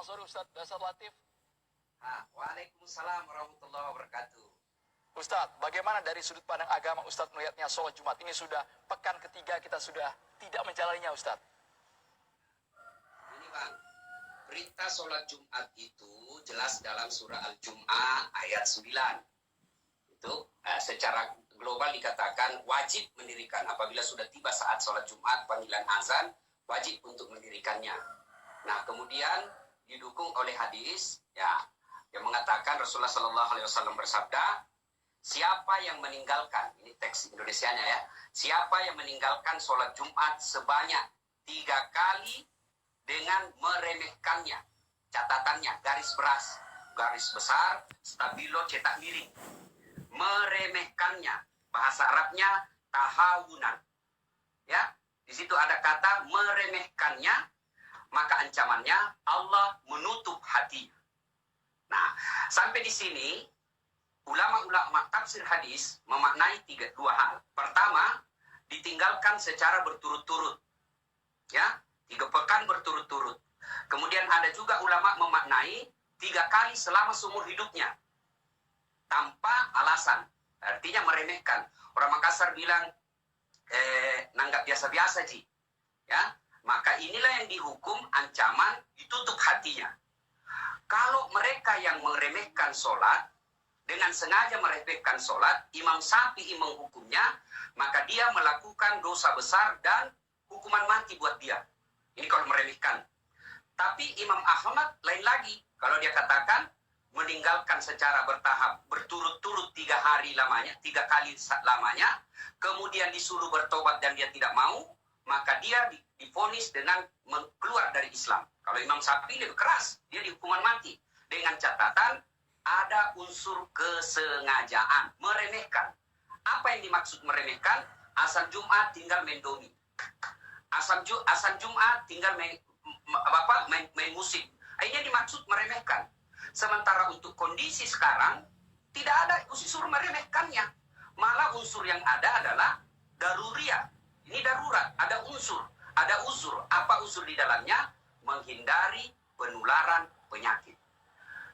Selamat sore Ustadz Latif. Waalaikumsalam warahmatullahi wabarakatuh. Ustadz, bagaimana dari sudut pandang agama Ustadz melihatnya sholat Jumat ini sudah pekan ketiga kita sudah tidak menjalaninya Ustadz? Ini Bang, perintah sholat Jumat itu jelas dalam surah Al-Jum'ah ayat 9. Itu secara global dikatakan wajib mendirikan apabila sudah tiba saat sholat Jumat, panggilan azan, wajib untuk mendirikannya. Nah, kemudian didukung oleh hadis yang mengatakan Rasulullah SAW bersabda, siapa yang meninggalkan, ini teks Indonesianya ya, siapa yang meninggalkan sholat Jumat sebanyak 3 kali dengan meremehkannya, catatannya garis besar, stabilo cetak miring, meremehkannya, bahasa Arabnya tahawunan, ya, di situ ada kata meremehkannya, maka ancamannya Allah menutup hati. Nah, sampai di sini ulama-ulama tafsir hadis memaknai 2 hal. Pertama, ditinggalkan secara berturut-turut. Ya, 3 pekan berturut-turut. Kemudian ada juga ulama memaknai 3 kali selama seumur hidupnya. Tanpa alasan. Artinya meremehkan. Orang Makassar bilang, nanggap biasa-biasa Ji. Ya, maka inilah yang dihukum ancaman ditutup hatinya. Kalau mereka yang meremehkan sholat, dengan sengaja meremehkan sholat, Imam Syafi'i menghukumnya, maka dia melakukan dosa besar dan hukuman mati buat dia. Ini kalau meremehkan. Tapi Imam Ahmad lain lagi. Kalau dia katakan, meninggalkan secara bertahap, berturut-turut 3 hari lamanya, 3 kali lamanya, kemudian disuruh bertobat dan dia tidak mau, maka dia divonis dengan keluar dari Islam. Kalau Imam Syafi'i lebih keras, dia dihukuman mati. Dengan catatan, ada unsur kesengajaan, meremehkan. Apa yang dimaksud meremehkan? Azan Jumat tinggal main doni. Azan Jumat tinggal main musik. Ini dimaksud meremehkan. Sementara untuk kondisi sekarang, tidak ada unsur meremehkannya. Malah unsur yang ada adalah daruriyah. Ini darurat, ada unsur, ada uzur. Apa unsur di dalamnya? Menghindari penularan penyakit.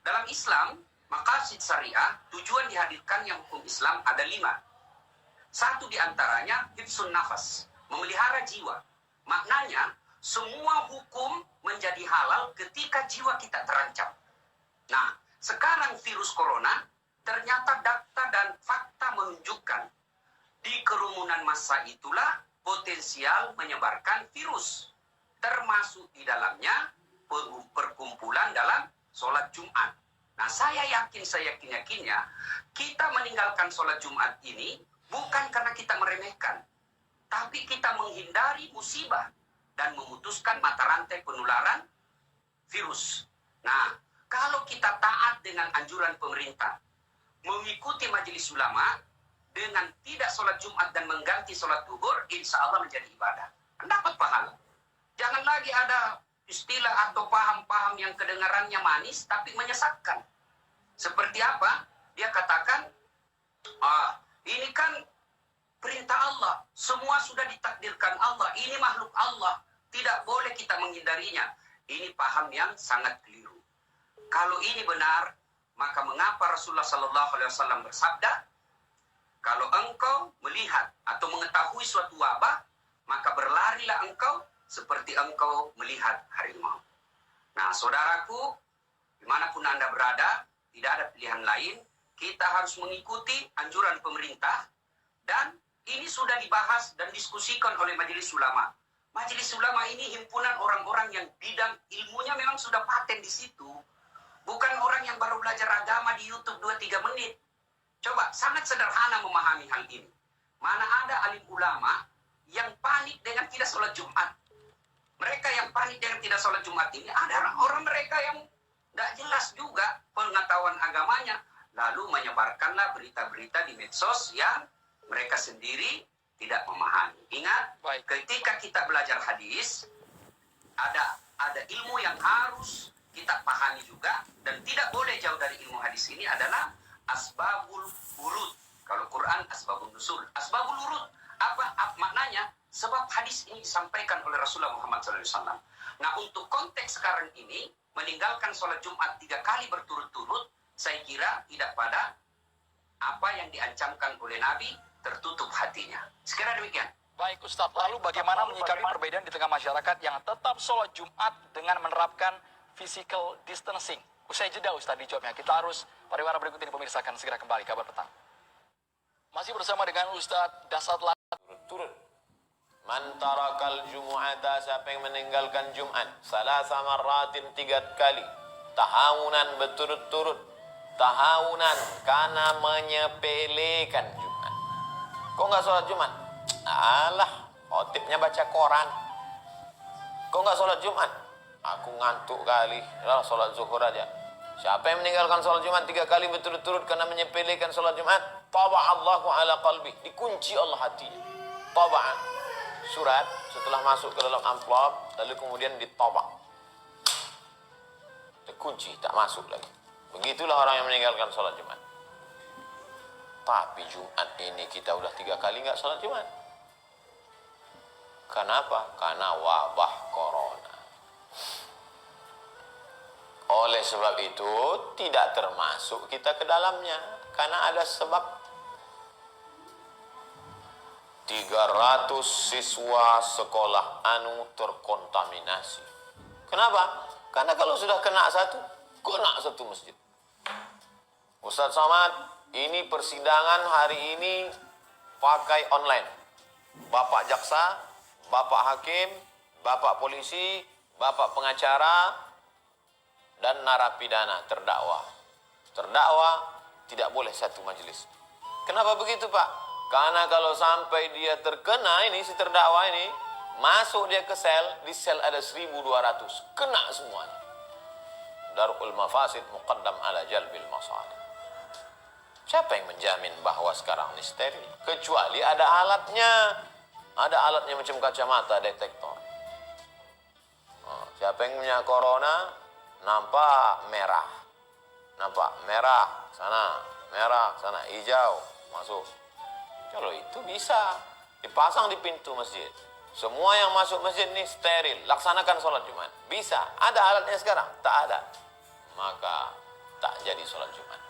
Dalam Islam, maqasid syariah, tujuan dihadirkannya hukum Islam ada 5. 1 diantaranya, hifzun nafas, memelihara jiwa. Maknanya, semua hukum menjadi halal ketika jiwa kita terancam. Nah, sekarang virus corona, ternyata data dan fakta menunjukkan, di kerumunan massa itulah potensial menyebarkan virus. Termasuk di dalamnya perkumpulan dalam sholat Jumat. Nah, saya yakin-yakinnya, kita meninggalkan sholat Jumat ini bukan karena kita meremehkan, tapi kita menghindari musibah dan memutuskan mata rantai penularan virus. Nah, kalau kita taat dengan anjuran pemerintah, mengikuti majelis ulama, dengan tidak sholat Jumat dan mengganti sholat zuhur, insya Allah menjadi ibadah. Dapat pahala. Jangan lagi ada istilah atau paham-paham yang kedengarannya manis, tapi menyesatkan. Seperti apa? Dia katakan, ini kan perintah Allah. Semua sudah ditakdirkan Allah. Ini makhluk Allah. Tidak boleh kita menghindarinya. Ini paham yang sangat keliru. Kalau ini benar, maka mengapa Rasulullah SAW bersabda, kalau engkau melihat atau mengetahui suatu wabah, maka berlarilah engkau seperti engkau melihat harimau. Nah, saudaraku, dimanapun Anda berada, tidak ada pilihan lain. Kita harus mengikuti anjuran pemerintah, dan ini sudah dibahas dan diskusikan oleh majelis ulama. Majelis ulama ini himpunan orang-orang yang bidang ilmunya memang sudah paten di situ. Bukan orang yang baru belajar agama di YouTube 2-3 menit. Coba, sangat sederhana memahami hal ini. Mana ada alim ulama yang panik dengan tidak sholat Jumat. Mereka yang panik dengan tidak sholat Jumat ini ada orang mereka yang tidak jelas juga pengetahuan agamanya. Lalu menyebarkanlah berita-berita di medsos yang mereka sendiri tidak memahami. Ingat, ketika kita belajar hadis, ada ilmu yang harus kita pahami juga, dan tidak boleh jauh dari ilmu hadis ini adalah asbabul wurud. Kalau Quran asbabun nusul. Asbabul wurud apa maknanya? Sebab hadis ini disampaikan oleh Rasulullah Muhammad SAW. Nah, untuk konteks sekarang ini, meninggalkan sholat Jumat 3 kali berturut-turut, saya kira tidak pada apa yang diancamkan oleh Nabi, tertutup hatinya. Sekira demikian. Baik Ustadz, lalu bagaimana menyikapi perbedaan di tengah masyarakat yang tetap sholat Jumat dengan menerapkan physical distancing? Usai jeda Ustadz dijawabnya. Kita harus pariwara berikut ini pemirsa akan segera kembali kabar petang. Masih bersama dengan Ustadz Dasat turun. Man tarakal jumu'ata, siapa yang meninggalkan Jumat salasa marratin 3 kali, tahawunan berturut-turut, tahawunan karena menyepelekan Jumat. Kok nggak sholat Jumat? Alah, khotibnya baca koran. Kok nggak sholat Jumat? Aku ngantuk kali, lah sholat zuhur aja. Siapa yang meninggalkan sholat Jumat 3 kali berturut-turut karena menyepelekan sholat Jumat, taba'allahu ala qalbi, dikunci Allah hatinya. Taba'an, surat setelah masuk ke dalam amplop, lalu kemudian ditabak, dikunci, tak masuk lagi. Begitulah orang yang meninggalkan sholat Jumat. Tapi Jumat ini kita udah 3 kali nggak sholat Jumat. Kenapa? Karena wabah corona. Oleh sebab itu tidak termasuk kita ke dalamnya, karena ada sebab. 300 siswa sekolah anu terkontaminasi. Kenapa? Karena kalau sudah kena satu masjid. Ustadz Somad, ini persidangan hari ini pakai online. Bapak jaksa, bapak hakim, bapak polisi, bapak pengacara, dan narapidana terdakwa. Terdakwa tidak boleh satu majelis. Kenapa begitu, Pak? Karena kalau sampai dia terkena ini, si terdakwa ini, masuk dia ke sel, di sel ada 1.200, kena semuanya. Darul mafasid muqaddam ala jalbil masalih. Siapa yang menjamin bahwa sekarang ini steril? Kecuali ada alatnya. Ada alatnya macam kacamata detektor. Siapa yang punya corona, nampak merah. Nampak merah sana, hijau, masuk. Kalau itu bisa dipasang di pintu masjid. Semua yang masuk masjid ini steril. Laksanakan sholat Jumat. Bisa. Ada alatnya sekarang? Tak ada. Maka tak jadi sholat Jumat.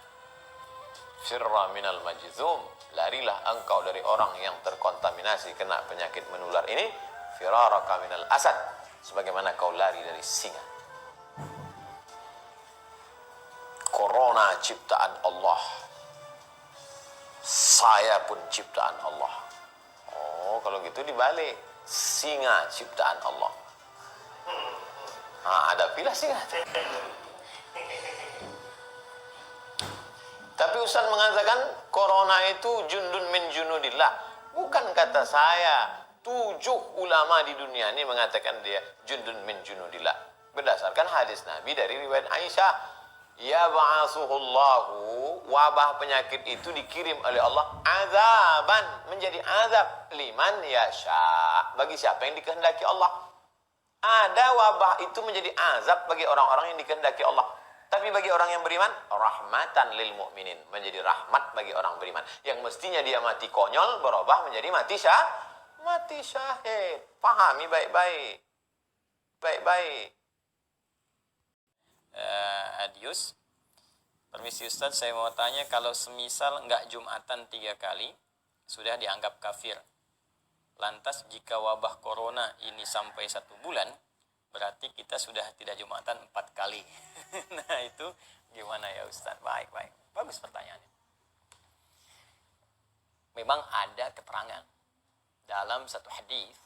Firra minal majzum. Larilah engkau dari orang yang terkontaminasi kena penyakit menular ini. Firaraka minal asad. Sebagaimana kau lari dari singa. Corona ciptaan Allah. Saya pun ciptaan Allah. Oh, kalau gitu dibalik. Singa ciptaan Allah. Nah, ada pila singa. Tapi Ustaz mengatakan corona itu jundun min junudillah. Bukan kata saya. 7 ulama di dunia ini mengatakan dia jundun min junudillah. Berdasarkan hadis Nabi dari riwayat Aisyah. Ya ba'asuhullahu, wabah penyakit itu dikirim oleh Allah azaban, menjadi azab liman yasha, bagi siapa yang dikehendaki Allah. Ada wabah itu menjadi azab bagi orang-orang yang dikehendaki Allah. Tapi bagi orang yang beriman, rahmatan lil mu'minin, menjadi rahmat bagi orang beriman. Yang mestinya dia mati konyol berubah menjadi mati syahid. Pahami baik-baik. Baik-baik. Adius, permisi Ustadz, saya mau tanya, kalau semisal enggak Jumatan 3 kali sudah dianggap kafir, lantas jika wabah corona ini sampai 1 bulan, berarti kita sudah tidak Jumatan 4 kali. Nah itu gimana ya Ustadz? Baik, bagus pertanyaannya. Memang ada keterangan dalam satu hadis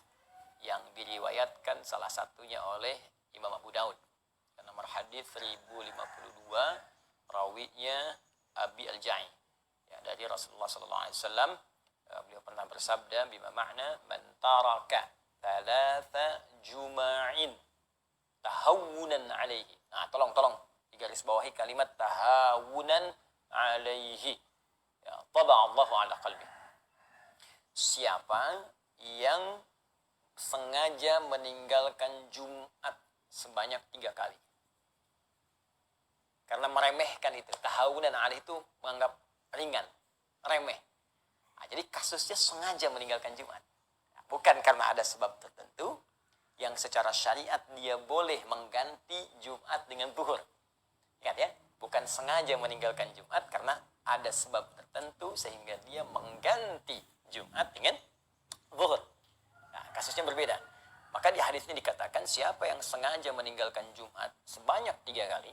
yang diriwayatkan salah satunya oleh Imam Abu Daud. Nomor hadis 1052, rawinya Abi Al-Ja'i. Ya, dari Rasulullah SAW, beliau pernah bersabda, bima makna man taraka thalatha juma'in tahawunan alaihi. Nah, tolong digaris bawahi kalimat tahawunan alaihi. Ya, taba'allahu ala qalbi. Siapa yang sengaja meninggalkan Jumat sebanyak 3 kali, karena meremehkan itu, tahawunan alih itu menganggap ringan, remeh. Nah, jadi kasusnya sengaja meninggalkan Jumat. Bukan karena ada sebab tertentu, yang secara syariat dia boleh mengganti Jumat dengan zuhur. Ingat ya, bukan sengaja meninggalkan Jumat karena ada sebab tertentu sehingga dia mengganti Jumat dengan zuhur. Nah, kasusnya berbeda. Maka di hadis ini dikatakan siapa yang sengaja meninggalkan Jumat sebanyak 3 kali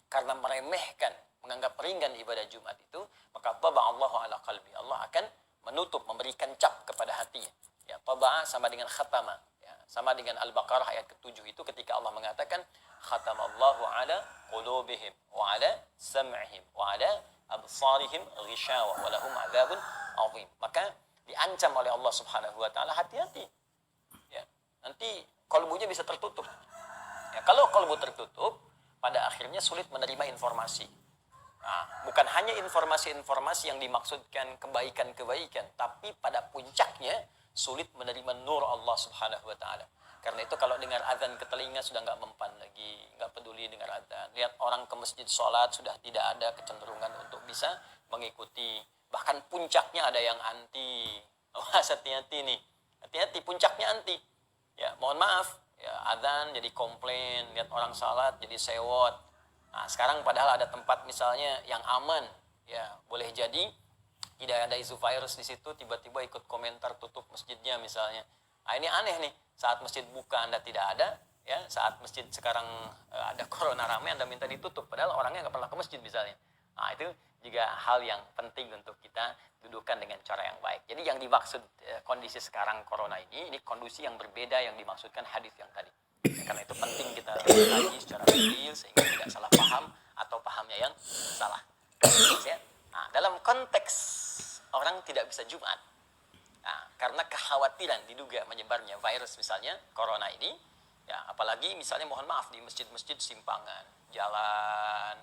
karena meremehkan, menganggap ringan ibadah Jumat itu, maka taba'allahu ala qalbi. Allah akan menutup, memberikan cap kepada hatinya. Ya, taba'a sama dengan khatama. Ya, sama dengan Al-Baqarah ayat ke-7 itu ketika Allah mengatakan khatamallahu ala qulubihim wa ala sam'ihim wa ala absarihim ghishawa wa lahum adzabun adzim. Maka diancam oleh Allah Subhanahu wa taala, hati-hati. Ya, nanti kalbunya bisa tertutup. Ya, kalau kalbu tertutup, pada akhirnya sulit menerima informasi. Nah, bukan hanya informasi-informasi yang dimaksudkan kebaikan-kebaikan, tapi pada puncaknya sulit menerima nur Allah Subhanahu wa taala. Karena itu kalau dengar azan ke telinga sudah nggak mempan lagi, nggak peduli dengar azan. Lihat orang ke masjid sholat sudah tidak ada kecenderungan untuk bisa mengikuti. Bahkan puncaknya ada yang anti. Awas, hati-hati nih. Hati-hati, puncaknya anti. Ya, mohon maaf. Ya, azan jadi komplain, lihat orang salat jadi sewot. Nah, sekarang padahal ada tempat misalnya yang aman, ya boleh jadi tidak ada isu virus di situ, tiba-tiba ikut komentar tutup masjidnya misalnya. Nah, ini aneh nih, saat masjid buka Anda tidak ada, ya saat masjid sekarang ada corona ramai Anda minta ditutup, padahal orangnya nggak pernah ke masjid misalnya. Nah, itu juga hal yang penting untuk kita dudukan dengan cara yang baik. Jadi yang dimaksud kondisi sekarang corona ini kondisi yang berbeda yang dimaksudkan hadis yang tadi. Ya, karena itu penting kita kaji secara detail sehingga tidak salah paham atau pahamnya yang salah. Ya. Nah, dalam konteks orang tidak bisa Jumat, nah, karena kekhawatiran diduga menyebarnya virus misalnya corona ini, ya apalagi misalnya mohon maaf di masjid-masjid simpangan, jalan,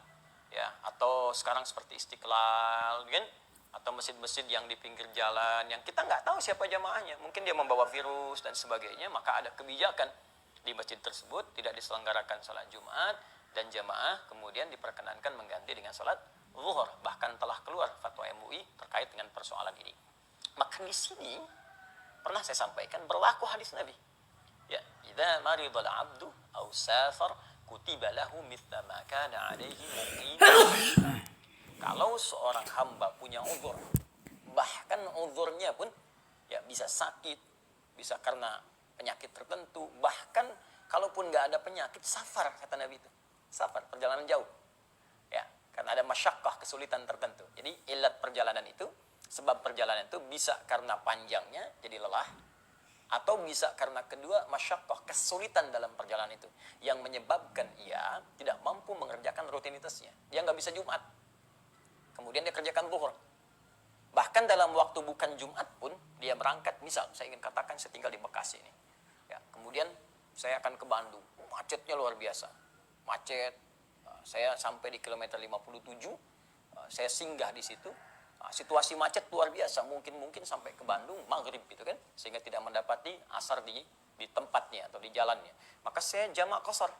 ya atau sekarang seperti Istiqlal, kan? Atau masjid-masjid yang di pinggir jalan yang kita nggak tahu siapa jamaahnya, mungkin dia membawa virus dan sebagainya, maka ada kebijakan di masjid tersebut tidak diselenggarakan salat Jumat dan jamaah kemudian diperkenankan mengganti dengan salat zuhur. Bahkan telah keluar fatwa MUI terkait dengan persoalan ini. Maka di sini pernah saya sampaikan berlaku hadis Nabi. Ya, idza maridal 'abdu aw safar kutiba lahu mithla ma kana 'alaihi muqim. Kalau seorang hamba punya uzur, bahkan uzurnya pun ya bisa sakit, bisa karena penyakit tertentu, bahkan kalaupun nggak ada penyakit, safar kata Nabi itu, safar perjalanan jauh, ya karena ada masyakkah kesulitan tertentu. Jadi ilat perjalanan itu, sebab perjalanan itu bisa karena panjangnya jadi lelah, atau bisa karena kedua masyakkah kesulitan dalam perjalanan itu yang menyebabkan ia tidak mampu mengerjakan rutinitasnya. Dia nggak bisa Jumat, kemudian dia kerjakan zuhur. Bahkan dalam waktu bukan Jumat pun dia berangkat. Misal saya ingin katakan saya tinggal di Bekasi ini, ya kemudian saya akan ke Bandung, macetnya luar biasa, macet. Saya sampai di kilometer 57, saya singgah di situ. Situasi macet luar biasa, mungkin sampai ke Bandung maghrib gitu kan, sehingga tidak mendapati asar di tempatnya atau di jalannya. Maka saya jamak qashar.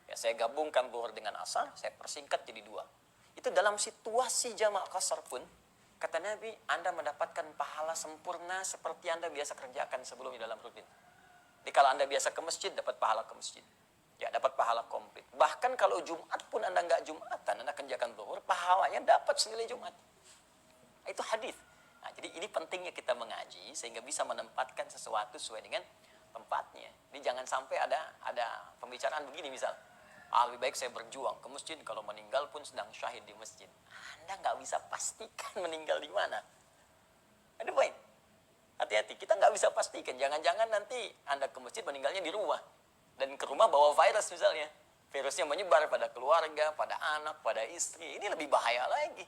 Ya, saya gabungkan zuhur dengan asar, saya persingkat jadi 2. Itu dalam situasi jamak qashar pun kata Nabi, Anda mendapatkan pahala sempurna seperti Anda biasa kerjakan sebelumnya dalam rutin. Jadi kalau Anda biasa ke masjid, dapat pahala ke masjid. Ya, dapat pahala komplit. Bahkan kalau Jumat pun Anda nggak Jumatan, Anda kerjakan zuhur, pahalanya dapat senilai Jumat. Itu hadis. Nah, jadi ini pentingnya kita mengaji sehingga bisa menempatkan sesuatu sesuai dengan tempatnya. Jadi jangan sampai ada pembicaraan begini misal, lebih baik saya berjuang ke masjid, kalau meninggal pun sedang syahid di masjid. Anda nggak bisa pastikan meninggal di mana. Ada poin. Hati-hati, kita nggak bisa pastikan. Jangan-jangan nanti Anda ke masjid meninggalnya di rumah. Dan ke rumah bawa virus misalnya. Virusnya menyebar pada keluarga, pada anak, pada istri. Ini lebih bahaya lagi.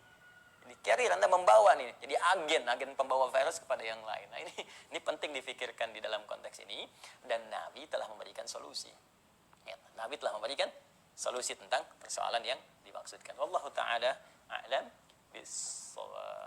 Jadi carrier Anda membawa nih. Jadi agen pembawa virus kepada yang lain. Nah ini penting difikirkan di dalam konteks ini. Dan Nabi telah memberikan solusi. Ya, Nabi telah memberikan solusi tentang persoalan yang dimaksudkan. Wallahu ta'ala a'lam bis-shawab.